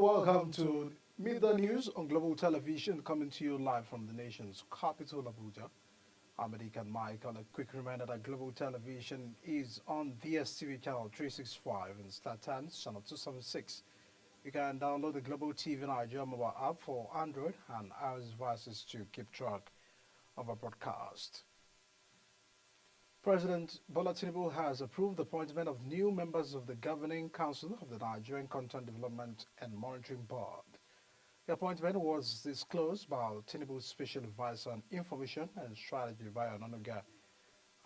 welcome to Midday News on Global Television, coming to you live from the nation's capital, Abuja. I'm Adikan Mike. On a quick reminder that Global Television is on DSTV channel 365 and Star Times channel 276. You can download the Global TV Nigeria mobile app for Android and iOS devices to keep track of our broadcast. President Bola Tinubu has approved the appointment of new members of the Governing Council of the Nigerian Content Development and Monitoring Board. The appointment was disclosed by Tinubu's Special Advisor on Information and Strategy via Ononuga.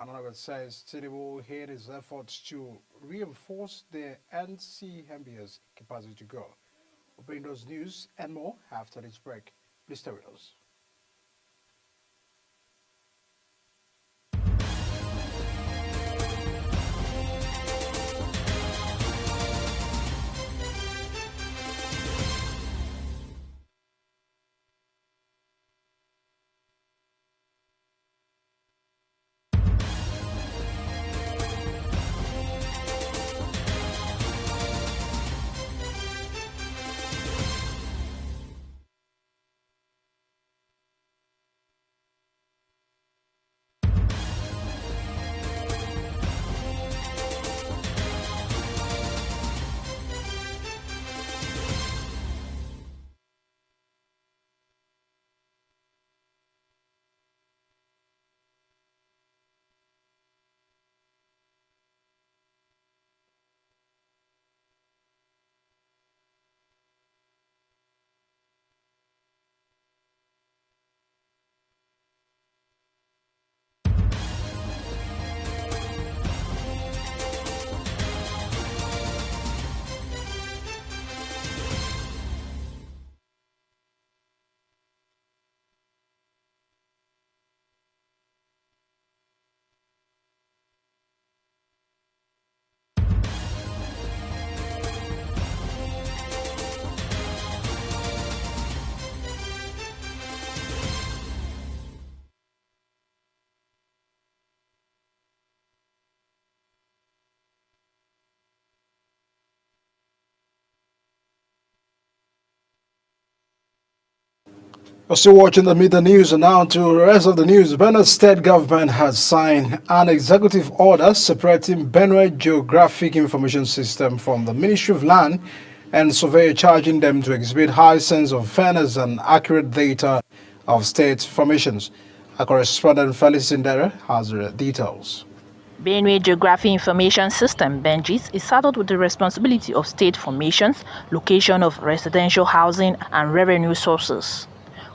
Ononuga says Tinubu hid his efforts to reinforce the NCMB's capacity to grow. We'll bring those news and more after this break. Please stay with us. You're still watching the Midday News, and now to the rest of the news. Benue State government has signed an executive order separating Benue Geographic Information System from the Ministry of Land and Survey, charging them to exhibit high sense of fairness and accurate data of state formations. Our correspondent Felix Indere has the details. Benue Geographic Information System (BENGIS) is saddled with the responsibility of state formations, location of residential housing, and revenue sources.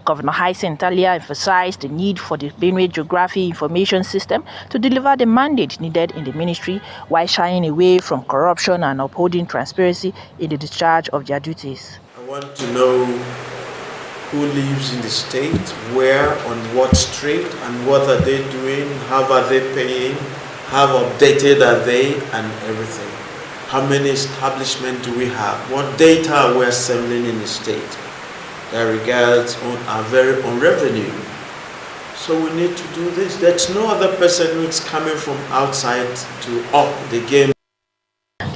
Governor Hyacinth earlier emphasized the need for the Benue Geographic Information System to deliver the mandate needed in the ministry while shying away from corruption and upholding transparency in the discharge of their duties. I want to know who lives in the state, where, on what street, and what are they doing, how are they paying, how updated are they, and everything. How many establishments do we have? What data are we assembling in the state that regards on revenue? So we need to do this. There's no other person who's coming from outside to up the game.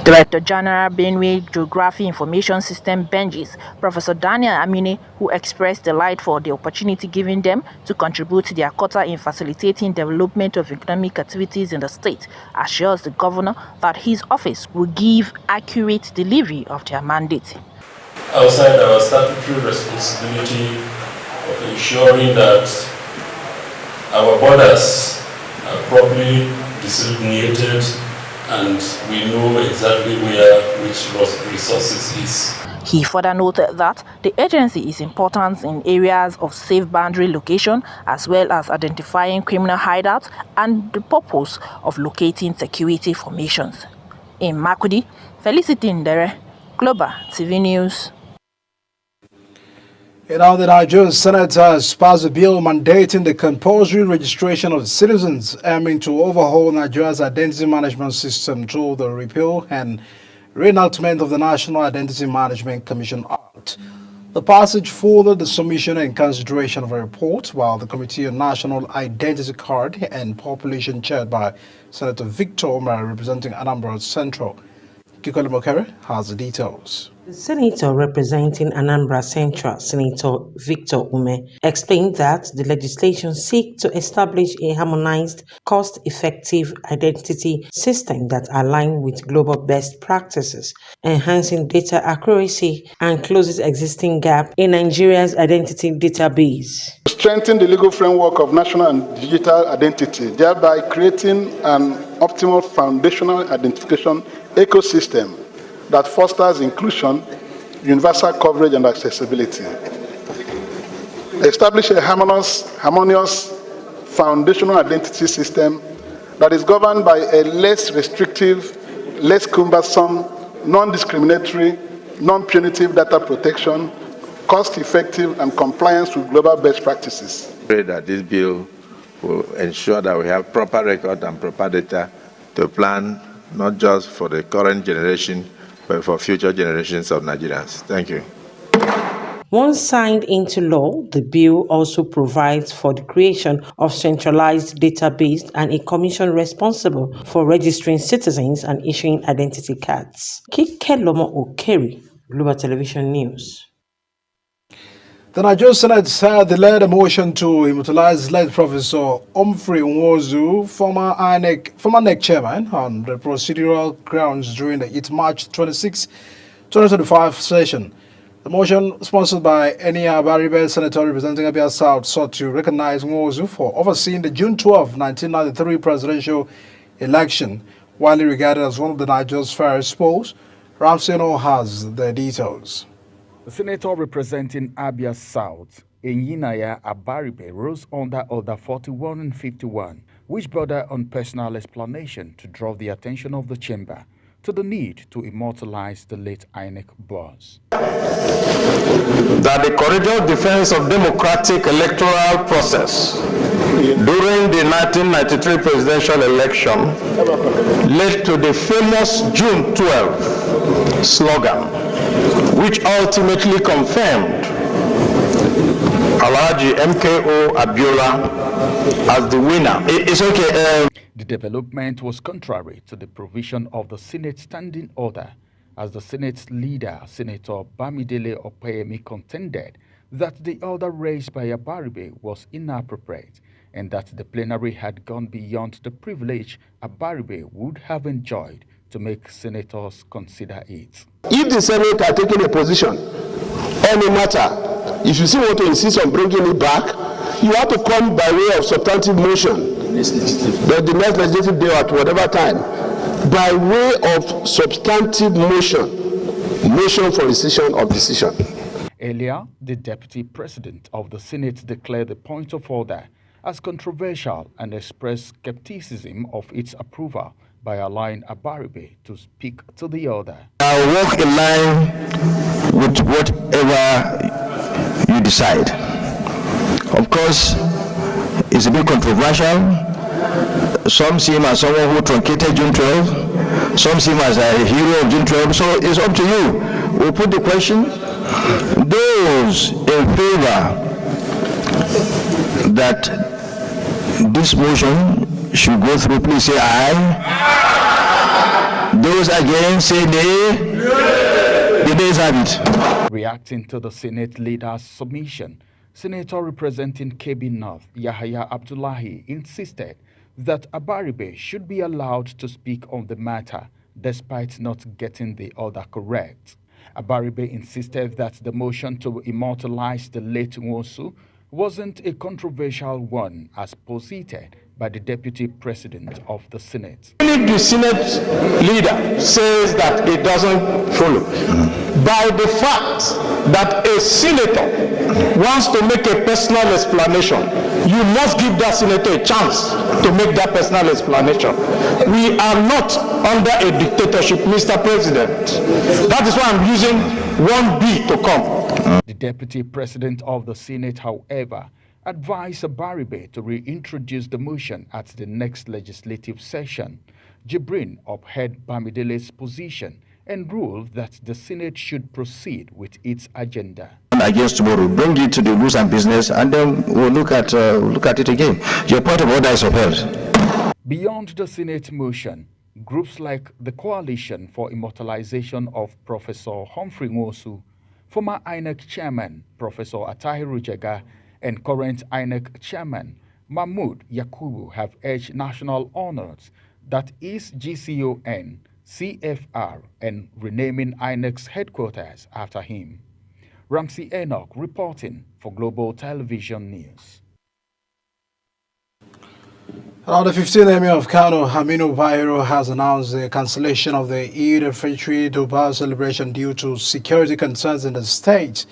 Director General Benue Geographic Information System (BENGIS), Professor Daniel Amine, who expressed delight for the opportunity given them to contribute their quota in facilitating development of economic activities in the state, assures the governor that his office will give accurate delivery of their mandate. Outside our statutory responsibility of ensuring that our borders are properly designated and we know exactly where which resources is. He further noted that the agency is important in areas of safe boundary location as well as identifying criminal hideouts and the purpose of locating security formations. In Makudi, Felicity Ndere, Global TV News. Now, the Nigerian Senate has passed a bill mandating the compulsory registration of citizens, aiming to overhaul Nigeria's identity management system through the repeal and reenactment of the National Identity Management Commission Act. The passage followed the submission and consideration of a report, while the Committee on National Identity Card and Population, chaired by Senator Victor Omar, representing Anambra Central, Kikoli Mokere, has the details. The senator representing Anambra Central, Senator Victor Ume, explained that the legislation seeks to establish a harmonized, cost-effective identity system that aligns with global best practices, enhancing data accuracy and closes existing gap in Nigeria's identity database. Strengthen the legal framework of national and digital identity, thereby creating an optimal foundational identification ecosystem that fosters inclusion, universal coverage, and accessibility. Establish a harmonious foundational identity system that is governed by a less restrictive, less cumbersome, non-discriminatory, non-punitive data protection, cost-effective, and compliance with global best practices. I pray that this bill will ensure that we have proper record and proper data to plan not just for the current generation, but for future generations of Nigerians. Thank you. Once signed into law, the bill also provides for the creation of centralized database and a commission responsible for registering citizens and issuing identity cards. Kikelomo Okeri, Global Television News. The Nigerian Senate had delayed a motion to immortalize late Professor Humphrey Nwozu, former NEC chairman, on the procedural grounds during the March 26, 2025 session. The motion, sponsored by Enia Baribe, senator representing Abia South, sought to recognize Nwozu for overseeing the June 12, 1993 presidential election, widely regarded as one of the Nigeria's fairest polls. Ramseno has the details. The senator representing Abia South, Enyinaya Abaribe, rose under Order 41 and 51, which border on personal explanation to draw the attention of the chamber to the need to immortalize the late INEC boss. That the courageous defense of democratic electoral process during the 1993 presidential election led to the famous June 12 slogan, which ultimately confirmed Alhaji MKO Abiola as the winner. It's okay. The development was contrary to the provision of the Senate Standing Order, as the Senate's leader, Senator Bamidele Opeyemi, contended that the order raised by Abaribe was inappropriate and that the plenary had gone beyond the privilege Abaribe would have enjoyed to make senators consider it. If the Senate are taking a position on a matter, if you still want to insist on bringing it back, you have to come by way of substantive motion. The next legislative day at whatever time, by way of substantive motion for rescission of decision. Earlier, the deputy president of the Senate declared the point of order as controversial and expressed skepticism of its approval by allowing Abaribe to speak to the order. I'll walk in line with whatever you decide. Of course, it's a bit controversial. Some see him as someone who truncated June 12. Some see him as a hero of June 12. So it's up to you. We'll put the question. Those in favor that this motion should go through, please say aye. Those against, say nay. The days have it. Reacting to the Senate leader's submission, Senator representing KB North, Yahaya Abdullahi, insisted that Abaribe should be allowed to speak on the matter despite not getting the order correct. Abaribe insisted that the motion to immortalize the late Nwosu wasn't a controversial one as posited by the deputy president of the Senate. If the Senate leader says that it doesn't follow, by the fact that a senator wants to make a personal explanation, you must give that senator a chance to make that personal explanation. We are not under a dictatorship, Mr. President. That is why I'm using 1B to come. The deputy president of the Senate, however, advised Abaribe to reintroduce the motion at the next legislative session. Jibrin upheld Bamidele's position and ruled that the Senate should proceed with its agenda. Against tomorrow, bring it to the rules and business, and then we'll look at it again. Your point of order is upheld. Beyond the Senate motion, Groups like the Coalition for Immortalization of Professor Humphrey Nwosu, former INEC chairman Professor Atahiru Jega, and current INEC chairman Mahmoud Yakubu have urged national honors, that is GCON, CFR, and renaming INEC's headquarters after him. Ramsey Enoch reporting for Global Television News. Now, the 15th Emir of Kano, Aminu Bayero, has announced the cancellation of the Eid al-Fitr Durbar celebration due to security concerns in the state.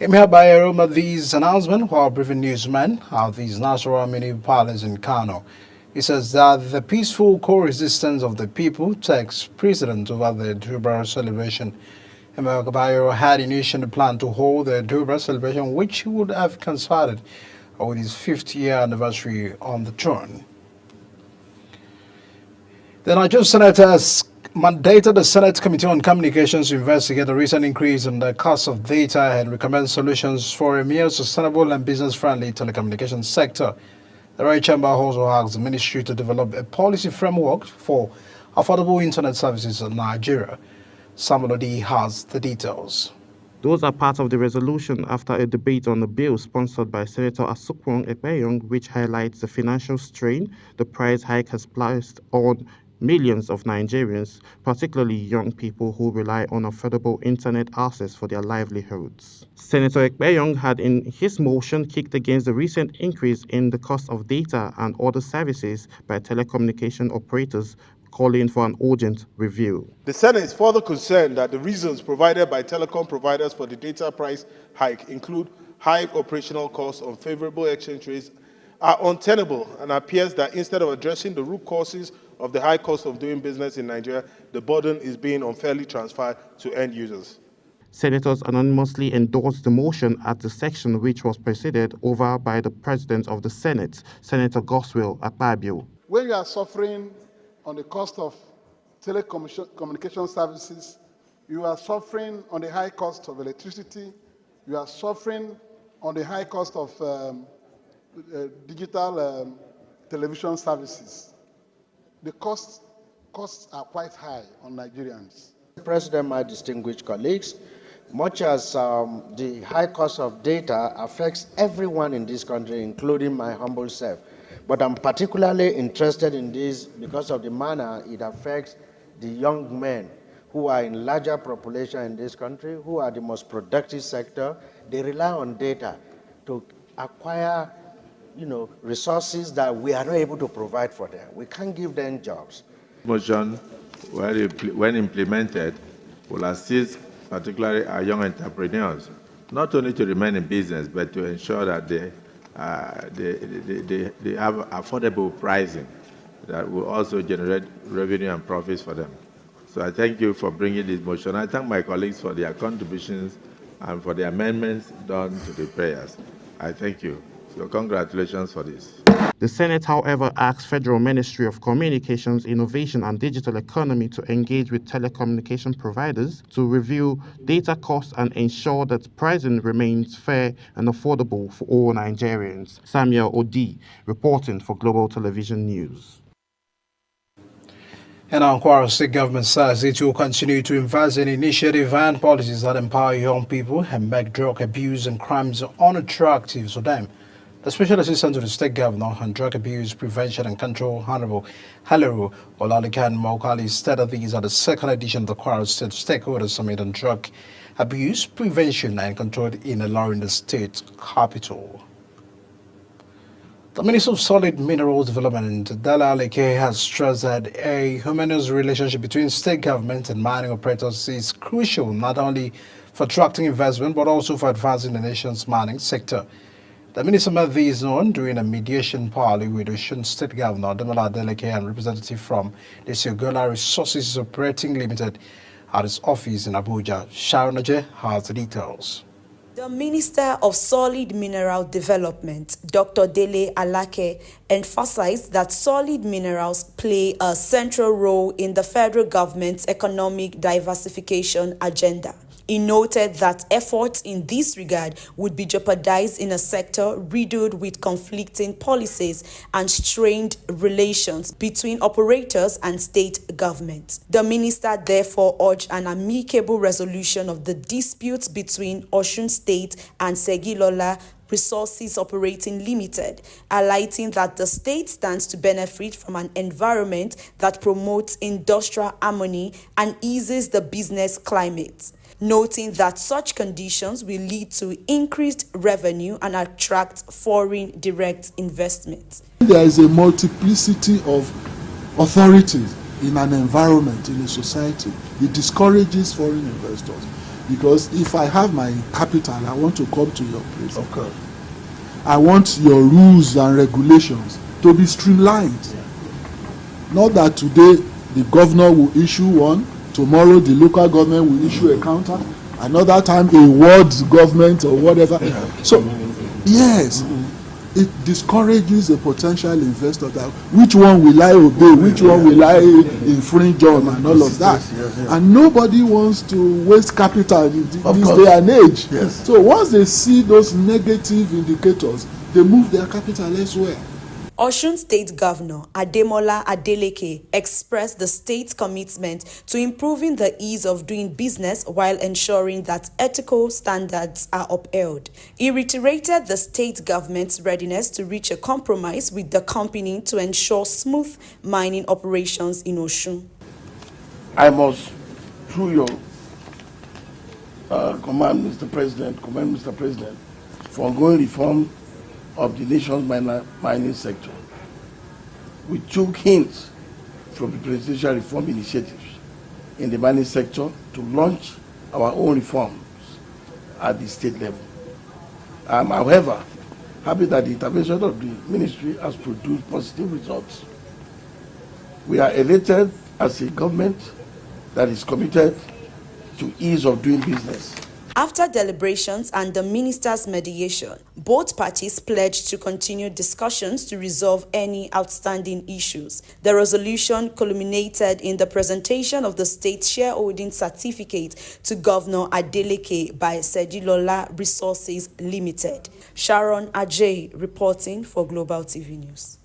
Emir Bayero made these announcements while briefing newsmen at the Nasarawa Mini Palace in Kano. He says that the peaceful coexistence of the people takes precedence over the Durbar celebration. Emir Bayero had initially planned to hold the Durbar celebration, which he would have coincided with his 50th anniversary on the throne. The Nigerian Senate has mandated the Senate Committee on Communications to investigate the recent increase in the cost of data and recommend solutions for a more sustainable and business-friendly telecommunications sector. The Right Chamber also asks the ministry to develop a policy framework for affordable internet services in Nigeria. Samuel Odi has the details. Those are part of the resolution after a debate on the bill sponsored by Senator Asukwon Ekpeyong, which highlights the financial strain the price hike has placed on millions of Nigerians, particularly young people who rely on affordable internet access for their livelihoods. Senator Ekpeyong had in his motion kicked against the recent increase in the cost of data and other services by telecommunication operators, calling for an urgent review. The Senate is further concerned that the reasons provided by telecom providers for the data price hike include high operational costs, unfavorable exchange rates, are untenable, and appears that instead of addressing the root causes of the high cost of doing business in Nigeria, the burden is being unfairly transferred to end users. Senators anonymously endorsed the motion at the section which was presided over by the President of the Senate, Senator Goswell Akpabio. When you are suffering on the cost of telecommunication services, you are suffering on the high cost of electricity, you are suffering on the high cost of digital television services. The costs are quite high on Nigerians. President, my distinguished colleagues, much as the high cost of data affects everyone in this country, including my humble self, but I'm particularly interested in this because of the manner it affects the young men who are in larger population in this country, who are the most productive sector. They rely on data to acquire resources that we are not able to provide for them. We can't give them jobs. Motion, when implemented, will assist particularly our young entrepreneurs, not only to remain in business, but to ensure that they have affordable pricing that will also generate revenue and profits for them. So I thank you for bringing this motion. I thank my colleagues for their contributions and for the amendments done to the prayers. I thank you. So congratulations for this. The Senate, however, asked Federal Ministry of Communications, Innovation and Digital Economy to engage with telecommunication providers to review data costs and ensure that pricing remains fair and affordable for all Nigerians. Samuel Odi, reporting for Global Television News. And our Kwara State government says it will continue to invest in initiatives and policies that empower young people and make drug abuse and crimes unattractive to them. The Special Assistant to the State Governor on Drug Abuse Prevention and Control, Honorable Haleru Olalekan Maukali, stated these at the second edition of the Kwara State Stakeholder Summit on Drug Abuse Prevention and Control in Ilorin, the state capital. The Minister of Solid Minerals Development, Dala Aleke, has stressed that a harmonious relationship between state government and mining operators is crucial not only for attracting investment but also for advancing the nation's mining sector. The minister made these known during a mediation parley with Osun State Governor Demola Adeleke and representative from the Siogola Resources Operating Limited at his office in Abuja. Sharon Oje has the details. The Minister of Solid Mineral Development, Dr. Dele Alake, emphasized that solid minerals play a central role in the federal government's economic diversification agenda. He noted that efforts in this regard would be jeopardized in a sector riddled with conflicting policies and strained relations between operators and state government. The minister therefore urged an amicable resolution of the disputes between Osun State and Segilola Resources Operating Limited, highlighting that the state stands to benefit from an environment that promotes industrial harmony and eases the business climate, noting that such conditions will lead to increased revenue and attract foreign direct investment. There is a multiplicity of authorities in an environment, in a society. It discourages foreign investors. Because if I have my capital, I want to come to your place. Of course. I want your rules and regulations to be streamlined. Yeah. Not that today the governor will issue one, tomorrow the local government will issue a counter, another time a ward government or whatever. Yeah. So, yes. It discourages a potential investor that which one will I obey, which one will I infringe on, and all of that. Yes. And nobody wants to waste capital in this day and age. Yes. So once they see those negative indicators, they move their capital elsewhere. Osun State Governor Ademola Adeleke expressed the state's commitment to improving the ease of doing business while ensuring that ethical standards are upheld. He reiterated the state government's readiness to reach a compromise with the company to ensure smooth mining operations in Osun. I must, through your commend Mr. President, for ongoing reform of the nation's mining sector. We took hints from the presidential reform initiatives in the mining sector to launch our own reforms at the state level. I'm, however, happy that the intervention of the ministry has produced positive results. We are elated as a government that is committed to ease of doing business. After deliberations and the minister's mediation, both parties pledged to continue discussions to resolve any outstanding issues. The resolution culminated in the presentation of the state shareholding certificate to Governor Adeleke by Segilola Resources Limited. Sharon Ajay reporting for Global TV News.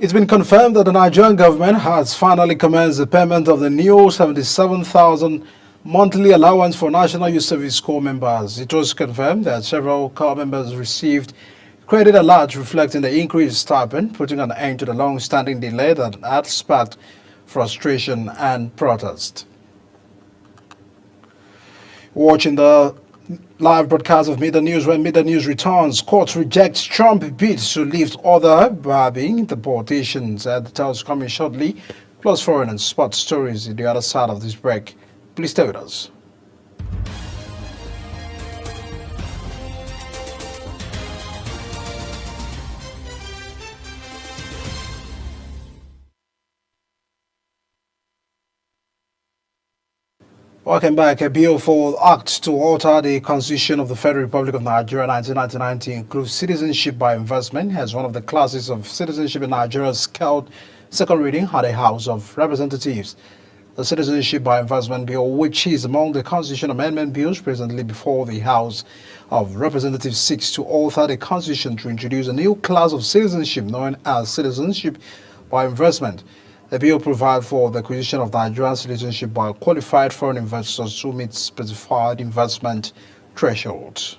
It's been confirmed that the Nigerian government has finally commenced the payment of the new 77,000 monthly allowance for National Youth Service Corps members. It was confirmed that several corps members received credit alerts reflecting the increased stipend, putting an end to the long-standing delay that had sparked frustration and protest. Watching the live broadcast of Midday News. When Midday News returns, court rejects Trump bids to lift other barbing deportations. The details coming shortly, plus foreign and sports stories at the other side of this break. Please stay with us. Welcome back. A bill for act to alter the Constitution of the Federal Republic of Nigeria 1999 to include citizenship by investment as one of the classes of citizenship in Nigeria scaled second reading at the House of Representatives. The Citizenship by Investment Bill, which is among the Constitution Amendment Bills presently before the House of Representatives, seeks to alter the Constitution to introduce a new class of citizenship known as citizenship by investment. The bill provides for the acquisition of Nigerian citizenship by qualified foreign investors who meet specified investment thresholds.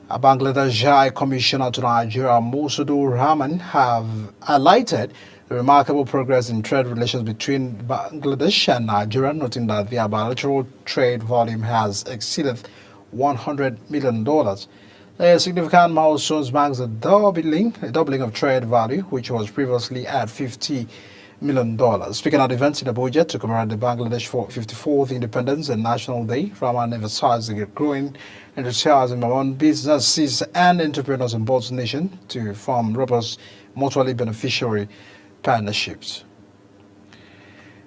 A Bangladesh High Commissioner to Nigeria, Musudu Rahman, have highlighted the remarkable progress in trade relations between Bangladesh and Nigeria, noting that their bilateral trade volume has exceeded $100 million. The significant milestone marks a doubling of trade value, which was previously at $50 million. Speaking at events in Abuja to commemorate the Bangladesh 54th Independence and National Day, Rahman emphasized the growing enthusiasm among businesses and entrepreneurs in both nations to form robust, mutually beneficiary partnerships.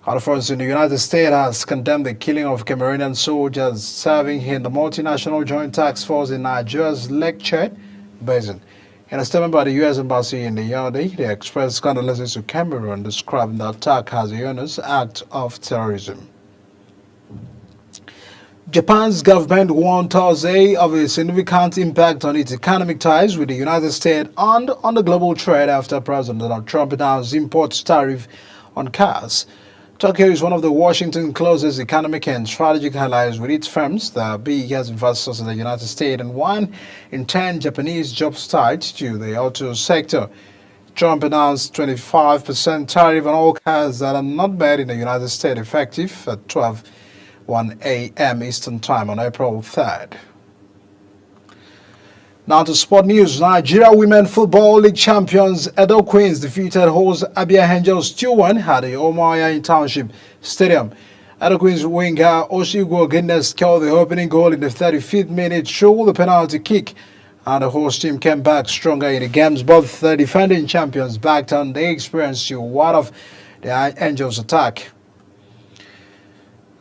Other fronts in the United States has condemned the killing of Cameroonian soldiers serving in the multinational joint task force in Nigeria's Lake Chad Basin. In a statement by the U.S. Embassy in the Yaoundé, they expressed condolences to Cameroon, describing the attack as a heinous act of terrorism. Japan's government warned Thursday of a significant impact on its economic ties with the United States and on the global trade after President Donald Trump announced import tariff on cars. Tokyo is one of the Washington's closest economic and strategic allies, with its firms the biggest investors in the United States and 1 in 10 Japanese jobs tied to the auto sector. Trump announced 25% tariff on all cars that are not made in the United States effective at 12:01 a.m. Eastern Time on April 3rd. Now to sport news. Nigeria Women Football League champions Edo Queens defeated host Abia Angels 2-1 at the Omoaya Township Stadium. Edo Queens winger Oshigwo Guinness scored the opening goal in the 35th minute through the penalty kick, and the host team came back stronger in the games. Both the defending champions backed on the experience to ward off the Angels' attack.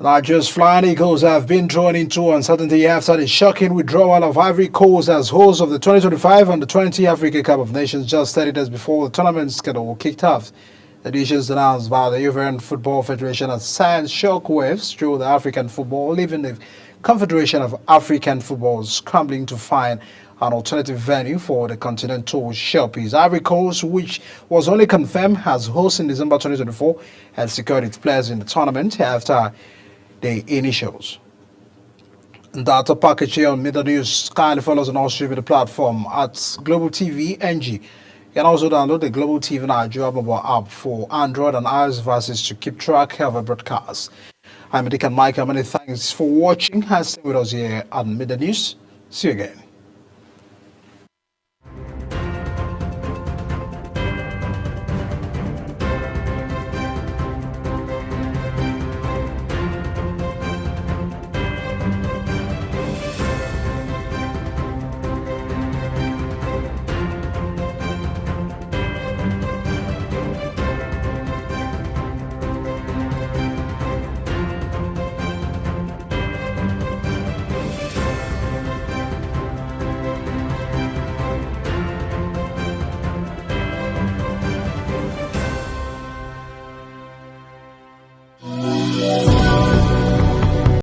Nigeria's Flying Eagles have been thrown into uncertainty after the shocking withdrawal of Ivory Coast as host of the 2025 Under-20 Africa Cup of Nations just 30 days before the tournament schedule kicked off. The decisions announced by the Ivorian Football Federation has sent shockwaves through the African football, leaving the Confederation of African Football scrambling to find an alternative venue for the Continental Showpiece. Ivory Coast, which was only confirmed as host in December 2024, had secured its place in the tournament after the initials. Data package here on Midday News. Kindly follow us on all streaming platform at Global TV NG. You can also download the Global TV Nigeria mobile app for Android and iOS devices to keep track of our broadcast. I'm Dick and Mike. Many thanks for watching and stay with us here at Midday News. See you again.